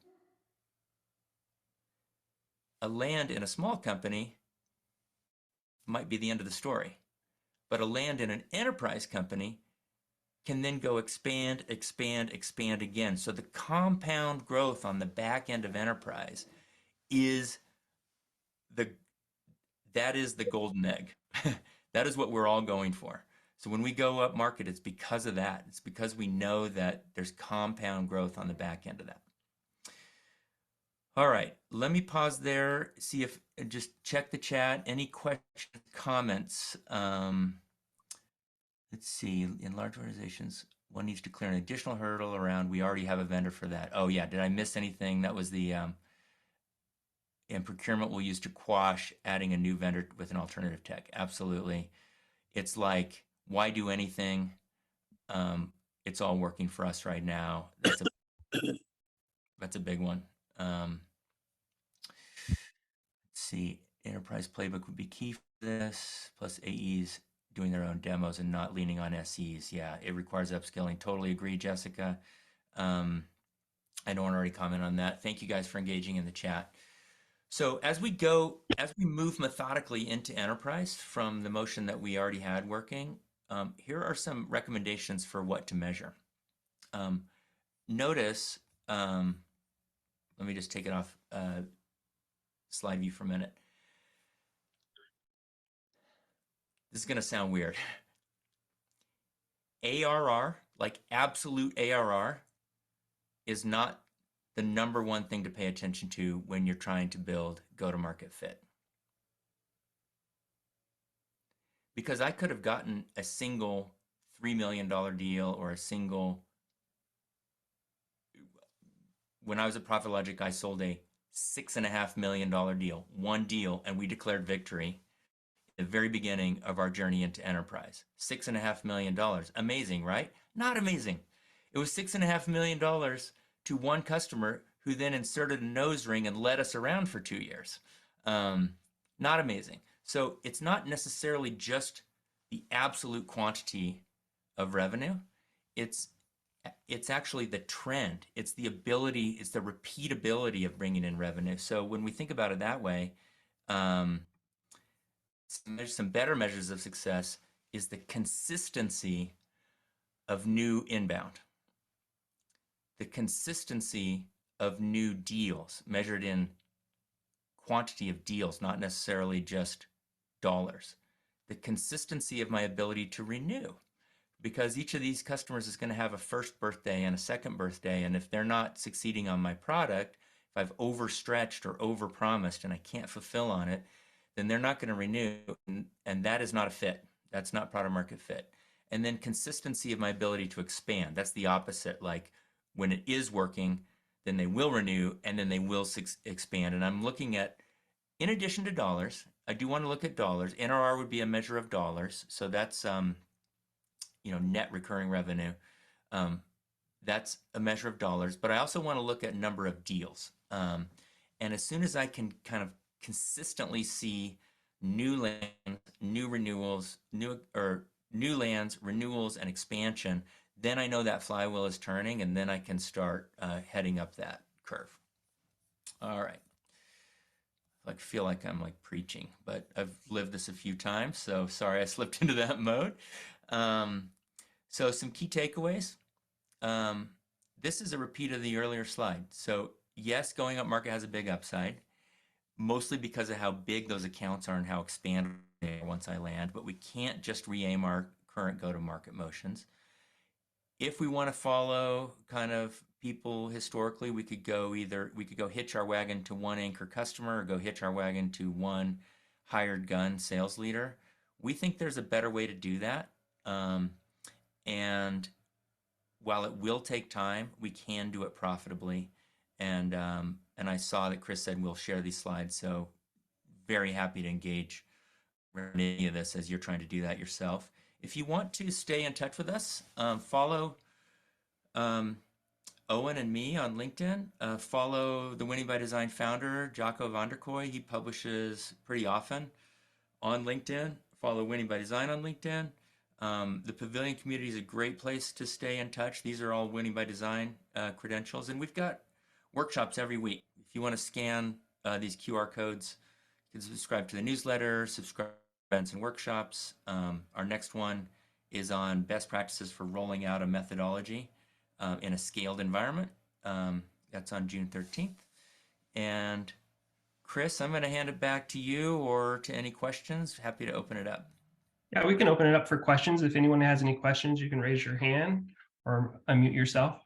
A land in a small company might be the end of the story, but a land in an enterprise company can then go expand, expand, expand again. So the compound growth on the back end of enterprise is the golden egg. That is what we're all going for. So when we go up market, it's because of that. It's because we know that there's compound growth on the back end of that. All right, let me pause there, see if, just check the chat. Any questions, comments? Let's see, in large organizations, one needs to clear an additional hurdle around, we already have a vendor for that. Oh yeah, did I miss anything? That was the, and procurement will use to quash adding a new vendor with an alternative tech. Absolutely. It's like, why do anything? It's all working for us right now. That's a big one. Let's see, enterprise playbook would be key for this, plus AEs doing their own demos and not leaning on SEs. Yeah, it requires upskilling. Totally agree, Jessica. I don't want to already comment on that. Thank you guys for engaging in the chat. So as we move methodically into enterprise from the motion that we already had working, here are some recommendations for what to measure. Notice, let me just take it off slide view for a minute. This is going to sound weird. ARR, like absolute ARR, is not the number one thing to pay attention to when you're trying to build go-to-market fit. Because I could have gotten a single $3 million deal or a single, when I was at ProfitLogic, I sold a $6.5 million deal, one deal, and we declared victory at the very beginning of our journey into enterprise. $6.5 million. Amazing, right? Not amazing. It was $6.5 million to one customer who then inserted a nose ring and led us around for 2 years. Not amazing. So it's not necessarily just the absolute quantity of revenue. It's actually the trend. It's the ability, it's the repeatability of bringing in revenue. So when we think about it that way, some better measures of success is the consistency of new inbound. The consistency of new deals measured in quantity of deals, not necessarily just dollars. The consistency of my ability to renew, because each of these customers is going to have a first birthday and a second birthday. And if they're not succeeding on my product, if I've overstretched or overpromised and I can't fulfill on it, then they're not going to renew. And that is not a fit. That's not product market fit. And then consistency of my ability to expand. That's the opposite. Like when it is working, then they will renew and then they will expand. And I'm looking at, in addition to dollars, I do want to look at dollars. NRR would be a measure of dollars. So that's, net recurring revenue. That's a measure of dollars, but I also want to look at number of deals. And as soon as I can kind of consistently see new lands, new renewals, new lands, renewals, and expansion, then I know that flywheel is turning, and then I can start heading up that curve. All right. I feel like I'm like preaching, but I've lived this a few times, so sorry I slipped into that mode. So some key takeaways. This is a repeat of the earlier slide. So yes, going up market has a big upside, mostly because of how big those accounts are and how expanded they are once I land, but we can't just re-aim our current go-to-market motions. If we want to follow kind of people historically, we could go hitch our wagon to one anchor customer or go hitch our wagon to one hired gun sales leader. We think there's a better way to do that. And while it will take time, we can do it profitably. And I saw that Chris said we'll share these slides, so very happy to engage in any of this as you're trying to do that yourself. If you want to stay in touch with us, follow Owen and me on LinkedIn. Follow the Winning by Design founder, Jocko van der Kooi. He publishes pretty often on LinkedIn. Follow Winning by Design on LinkedIn. The Pavilion community is a great place to stay in touch. These are all Winning by Design credentials, and we've got workshops every week. If you want to scan these QR codes, you can subscribe to the newsletter, subscribe to events and workshops. Our next one is on best practices for rolling out a methodology in a scaled environment. That's on June 13th. And Chris, I'm going to hand it back to you or to any questions. Happy to open it up. Yeah, we can open it up for questions. If anyone has any questions, you can raise your hand or unmute yourself.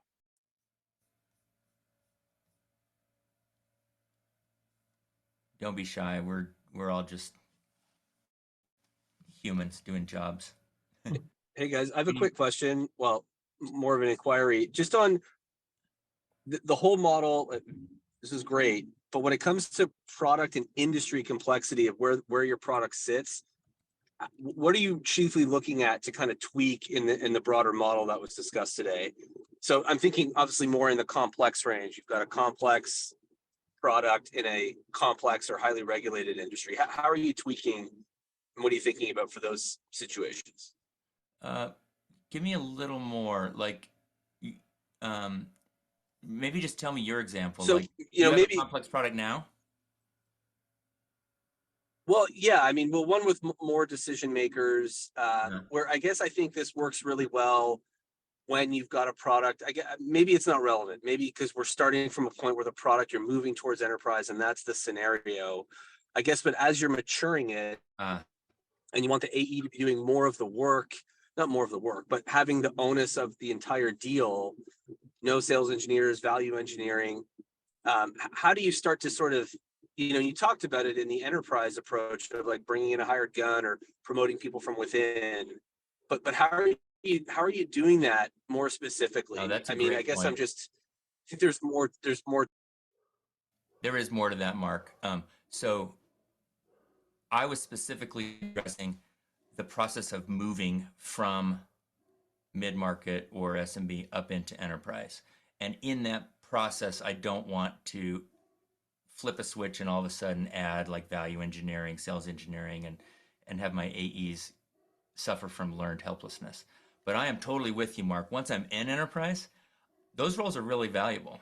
Don't be shy. We're all just humans doing jobs. Hey guys, I have a quick question. Well, more of an inquiry, just on the whole model. This is great, but when it comes to product and industry complexity of where your product sits, what are you chiefly looking at to kind of tweak in the broader model that was discussed today? So I'm thinking obviously more in the complex range. You've got a complex product in a complex or highly regulated industry. How are you tweaking? And what are you thinking about for those situations? Give me a little more, like, maybe just tell me your example. So, like, you know, have maybe a complex product now. Well, yeah, I mean, one with more decision makers, Yeah. where I guess I think this works really well when you've got a product. I guess maybe it's not relevant, maybe because we're starting from a point where the product you're moving towards enterprise, and that's the scenario, I guess. But as you're maturing it, Uh, and you want the AE to be doing more of the work, not more of the work, but having the onus of the entire deal, no sales engineers, value engineering. How do you start to sort of, you talked about it in the enterprise approach of like bringing in a hired gun or promoting people from within, but how are you doing that more specifically? Oh, that's a I mean, I great guess point. I think there's more. There is more to that, Mark. So I was specifically addressing the process of moving from mid-market or SMB up into enterprise. And in that process, I don't want to flip a switch and all of a sudden add like value engineering, sales engineering, and have my AEs suffer from learned helplessness. But I am totally with you, Mark. Once I'm in enterprise, those roles are really valuable.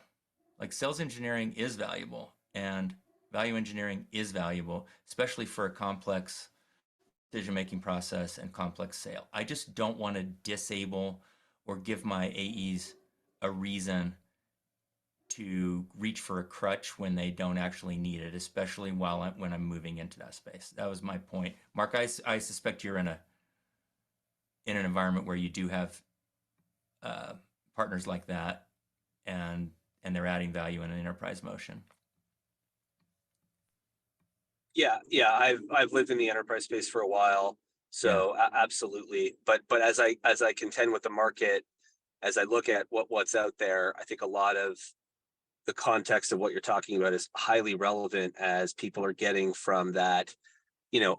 Like sales engineering is valuable and value engineering is valuable, especially for a complex decision-making process and complex sale. I just don't want to disable or give my AEs a reason to reach for a crutch when they don't actually need it, especially when I'm moving into that space. That was my point, Mark. I suspect you're in an environment where you do have partners like that, and they're adding value in an enterprise motion. Yeah, I've lived in the enterprise space for a while, so absolutely. But as I contend with the market, as I look at what's out there, I think a lot of the context of what you're talking about is highly relevant as people are getting from that,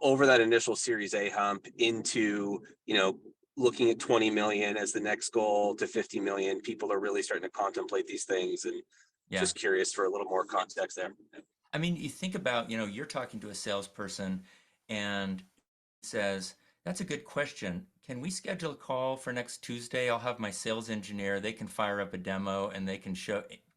over that initial Series A hump into, looking at 20 million as the next goal to 50 million. People are really starting to contemplate these things, and just curious for a little more context there. I mean, you think about, you're talking to a salesperson and says, that's a good question. Can we schedule a call for next Tuesday? I'll have my sales engineer. They can fire up a demo and they can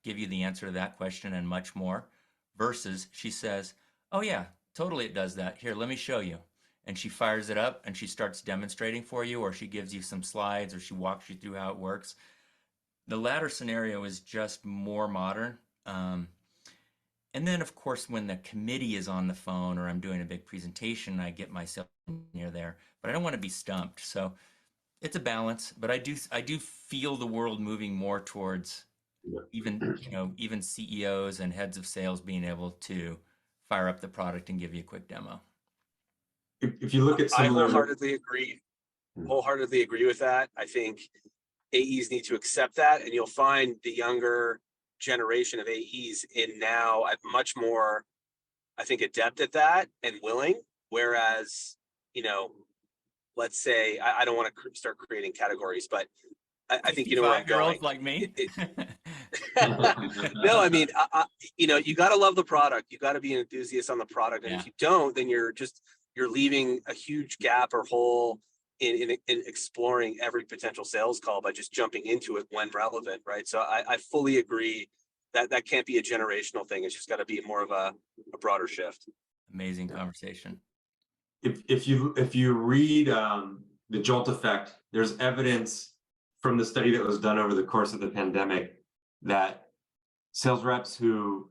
give you the answer to that question and much more. Versus she says, oh yeah, totally it does that. Here, let me show you. And she fires it up and she starts demonstrating for you, or she gives you some slides, or she walks you through how it works. The latter scenario is just more modern. And then, of course, when the committee is on the phone or I'm doing a big presentation, I get my sales engineer there, but I don't want to be stumped. So it's a balance, but I do feel the world moving more towards even CEOs and heads of sales being able to fire up the product and give you a quick demo. If you look at I similar, wholeheartedly agree with that. I think AEs need to accept that, and you'll find the younger generation of AEs in now much more, I think, adept at that and willing. Whereas, let's say, I don't want to start creating categories, but I think you know where I'm going. Like me. No, I mean, you got to love the product. You got to be an enthusiast on the product, and if you don't, then you're leaving a huge gap or hole in exploring every potential sales call by just jumping into it when relevant, right? So I fully agree that can't be a generational thing. It's just got to be more of a broader shift. Amazing conversation. if you read the Jolt effect, there's evidence from the study that was done over the course of the pandemic that sales reps who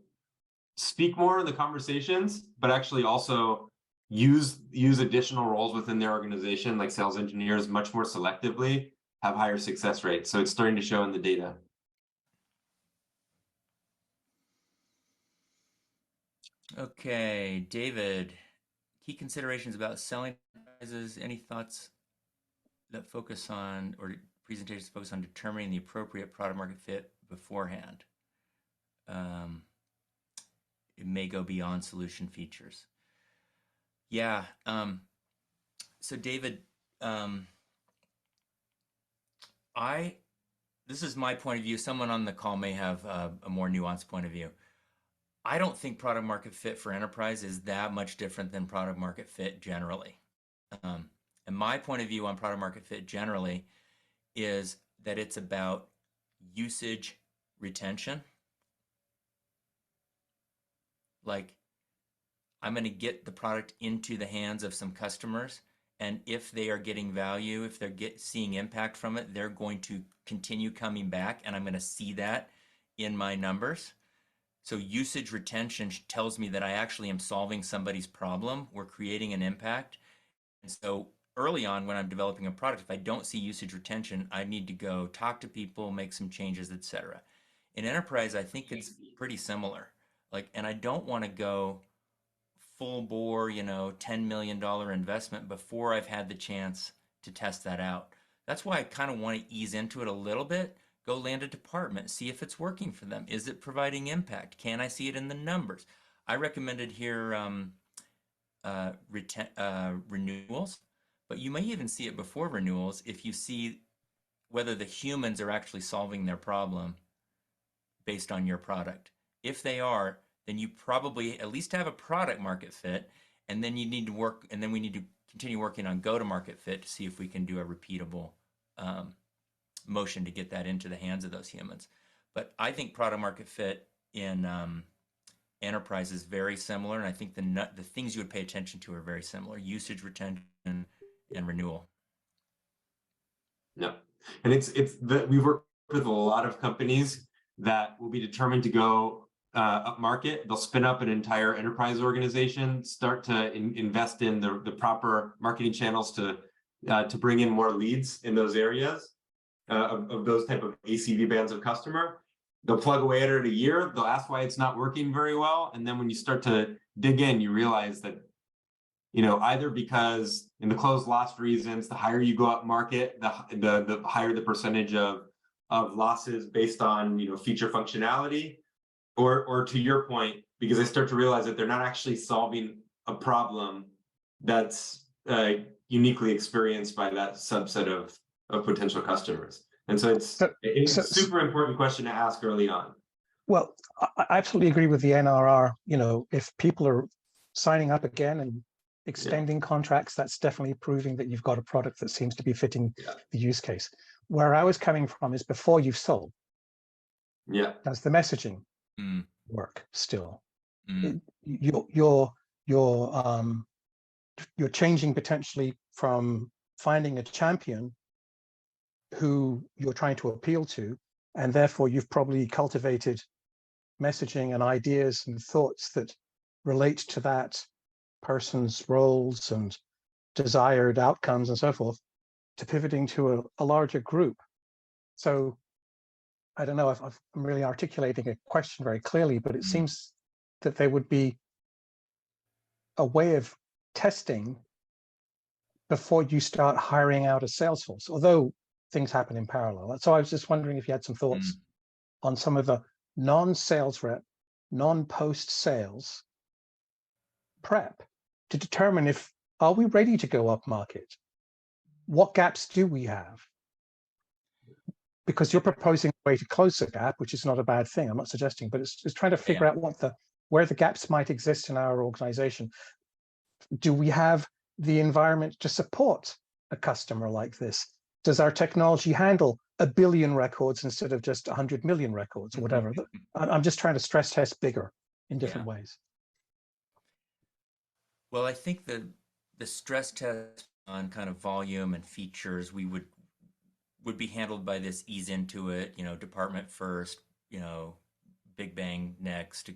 speak more in the conversations, but actually also use additional roles within their organization, like sales engineers, much more selectively, have higher success rates. So it's starting to show in the data. Okay, David, key considerations about selling enterprises. Any thoughts that focus on, or presentations focus on determining the appropriate product market fit beforehand? Um, it may go beyond solution features. Yeah. So David, um, this is my point of view. Someone on the call may have a more nuanced point of view. I don't think product market fit for enterprise is that much different than product market fit generally. And my point of view on product market fit generally is that it's about usage retention. Like, I'm going to get the product into the hands of some customers, and if they are getting value, if they're seeing impact from it, they're going to continue coming back, and I'm going to see that in my numbers. So usage retention tells me that I actually am solving somebody's problem. We're creating an impact. And so early on when I'm developing a product, if I don't see usage retention, I need to go talk to people, make some changes, etc. In enterprise, I think it's pretty similar. Like, and I don't want to go full bore, $10 million investment before I've had the chance to test that out. That's why I kind of want to ease into it a little bit. Go land a department, see if it's working for them. Is it providing impact? Can I see it in the numbers? I recommended here renewals, but you may even see it before renewals if you see whether the humans are actually solving their problem based on your product. If they are, then you probably at least have a product market fit, and then you need to work, and then we need to continue working on go-to-market fit to see if we can do a repeatable motion to get that into the hands of those humans. But I think product market fit in enterprise is very similar, and I think the things you would pay attention to are very similar: usage, retention, and renewal. No, and it's that we work with a lot of companies that will be determined to go up market. They'll spin up an entire enterprise organization, start to invest in the proper marketing channels to bring in more leads in those areas of those type of ACV bands of customer. They'll plug away at it a year. They'll ask why it's not working very well, and then when you start to dig in, you realize that either because in the closed loss reasons, the higher you go up market, the higher the percentage of losses based on feature functionality, or to your point, because I start to realize that they're not actually solving a problem that's uniquely experienced by that subset of potential customers. And so it's a super important question to ask early on. Well, I absolutely agree with the NRR. If people are signing up again and extending contracts, that's definitely proving that you've got a product that seems to be fitting the use case. Where I was coming from is before you've sold. Yeah. Does the messaging work still? You're changing potentially from finding a champion who you're trying to appeal to, and therefore you've probably cultivated messaging and ideas and thoughts that relate to that person's roles and desired outcomes and so forth, to pivoting to a larger group. So I don't know if I'm really articulating a question very clearly, but it seems that there would be a way of testing before you start hiring out a sales force, although things happen in parallel. So I was just wondering if you had some thoughts on some of the non-sales rep, non-post sales prep to determine if, are we ready to go up market? What gaps do we have? Because you're proposing a way to close the gap, which is not a bad thing. I'm not suggesting, but it's trying to figure out where the gaps might exist in our organization. Do we have the environment to support a customer like this? Does our technology handle 1 billion records instead of just 100 million records or whatever? I'm just trying to stress test bigger in different ways. Well, I think the stress test on kind of volume and features would be handled by this ease into it, department first, big bang next,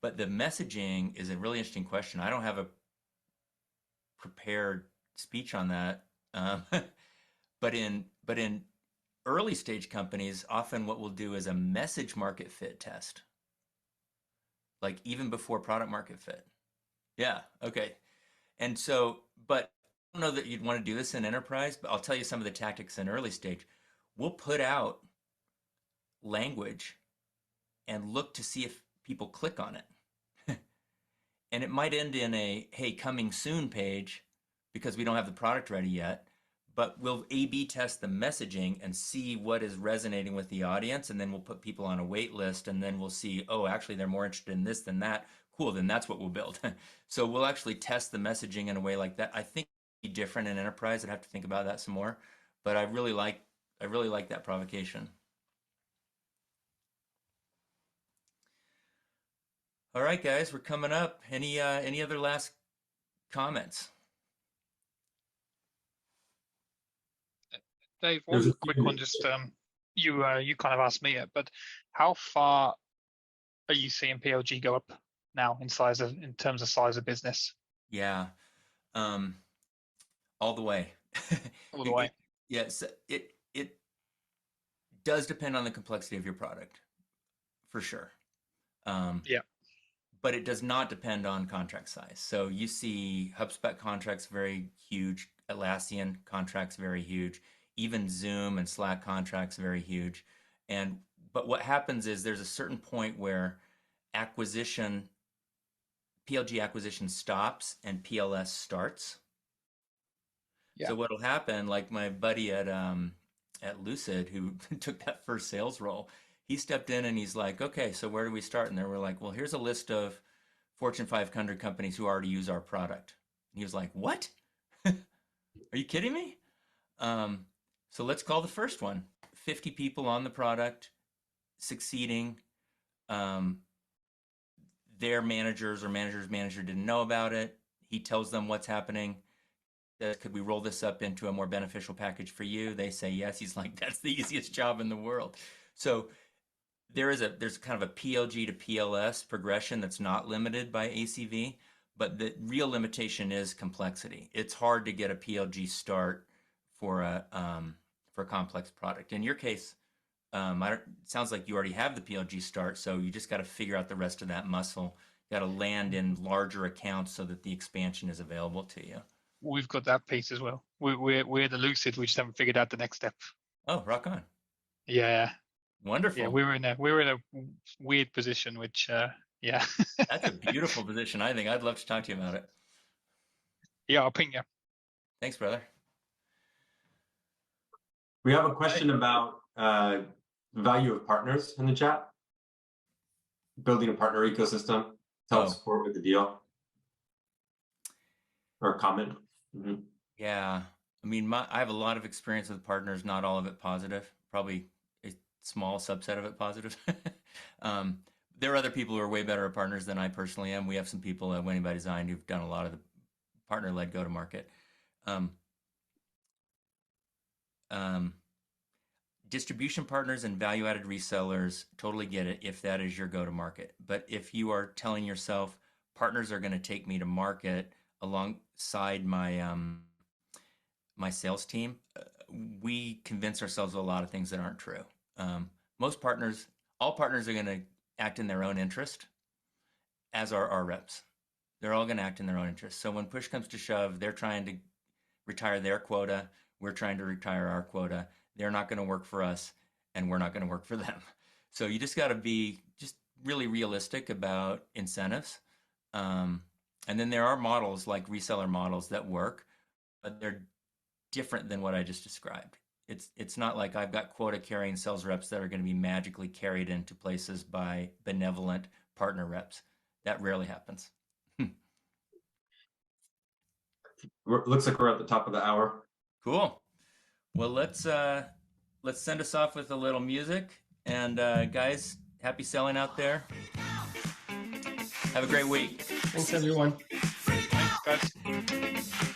but the messaging is a really interesting question. I don't have a prepared speech on that. But in early stage companies, often what we'll do is a message market fit test. like even before product market fit. Yeah. Okay. And so, but I don't know that you'd want to do this in enterprise, but I'll tell you some of the tactics in early stage. We'll put out language and look to see if people click on it. And it might end in a, hey, coming soon page because we don't have the product ready yet. But we'll A/B test the messaging and see what is resonating with the audience. And then we'll put people on a wait list, and then we'll see, oh, actually, they're more interested in this than that. Cool, then that's what we'll build. So we'll actually test the messaging in a way like that. I think it'd be different in enterprise. I'd have to think about that some more. But I really like that provocation. All right, guys, we're coming up. Any other last comments? Dave, There's one a quick few- one. Just you kind of asked me it, but how far are you seeing PLG go up now in terms of size of business? Yeah, all the way. All the way. Yes, it does depend on the complexity of your product, for sure. Yeah. But it does not depend on contract size. So you see HubSpot contracts very huge, Atlassian contracts very huge, even Zoom and Slack contracts very huge. But what happens is there's a certain point where PLG acquisition stops and PLS starts. Yeah. So what'll happen, like my buddy at Lucid who took that first sales role, he stepped in and he's like, okay, so where do we start? And they were like, well, here's a list of Fortune 500 companies who already use our product. And he was like, what? Are you kidding me? So let's call the first one. 50 people on the product, succeeding. Their managers or manager's manager didn't know about it. He tells them what's happening. Could we roll this up into a more beneficial package for you? They say yes. He's like, that's the easiest job in the world. So there's kind of a PLG to PLS progression that's not limited by ACV, but the real limitation is complexity. It's hard to get a PLG start for a complex product. In your case, it sounds like you already have the PLG start, so you just got to figure out the rest of that muscle. You got to land in larger accounts so that the expansion is available to you. We've got that piece as well. We're the Lucid. We just haven't figured out the next step. Oh, rock on. Yeah. Wonderful. Yeah, we're in a weird position, which yeah. That's a beautiful position. I think I'd love to talk to you about it. Yeah, I'll ping you. Thanks, brother. We have a question about value of partners in the chat. Building a partner ecosystem to help support with the deal. Or a comment. Mm-hmm. Yeah. I mean, I have a lot of experience with partners, not all of it positive, probably a small subset of it positive. There are other people who are way better at partners than I personally am. We have some people at Winning by Design who've done a lot of the partner-led go-to-market. Distribution partners and value-added resellers, totally get it if that is your go-to-market. But if you are telling yourself partners are going to take me to market alongside my my sales team, we convince ourselves of a lot of things that aren't true. All partners are going to act in their own interest, as are our reps. They're all going to act in their own interest. So when push comes to shove, they're trying to retire their quota. We're trying to retire our quota. They're not going to work for us, and we're not going to work for them. So you just got to be just really realistic about incentives. And then there are models like reseller models that work, but they're different than what I just described. It's not like I've got quota carrying sales reps that are going to be magically carried into places by benevolent partner reps. That rarely happens. Looks like we're at the top of the hour. Cool. Well, let's send us off with a little music. And guys, happy selling out there. Have a great week. Thanks, everyone. Thanks, guys.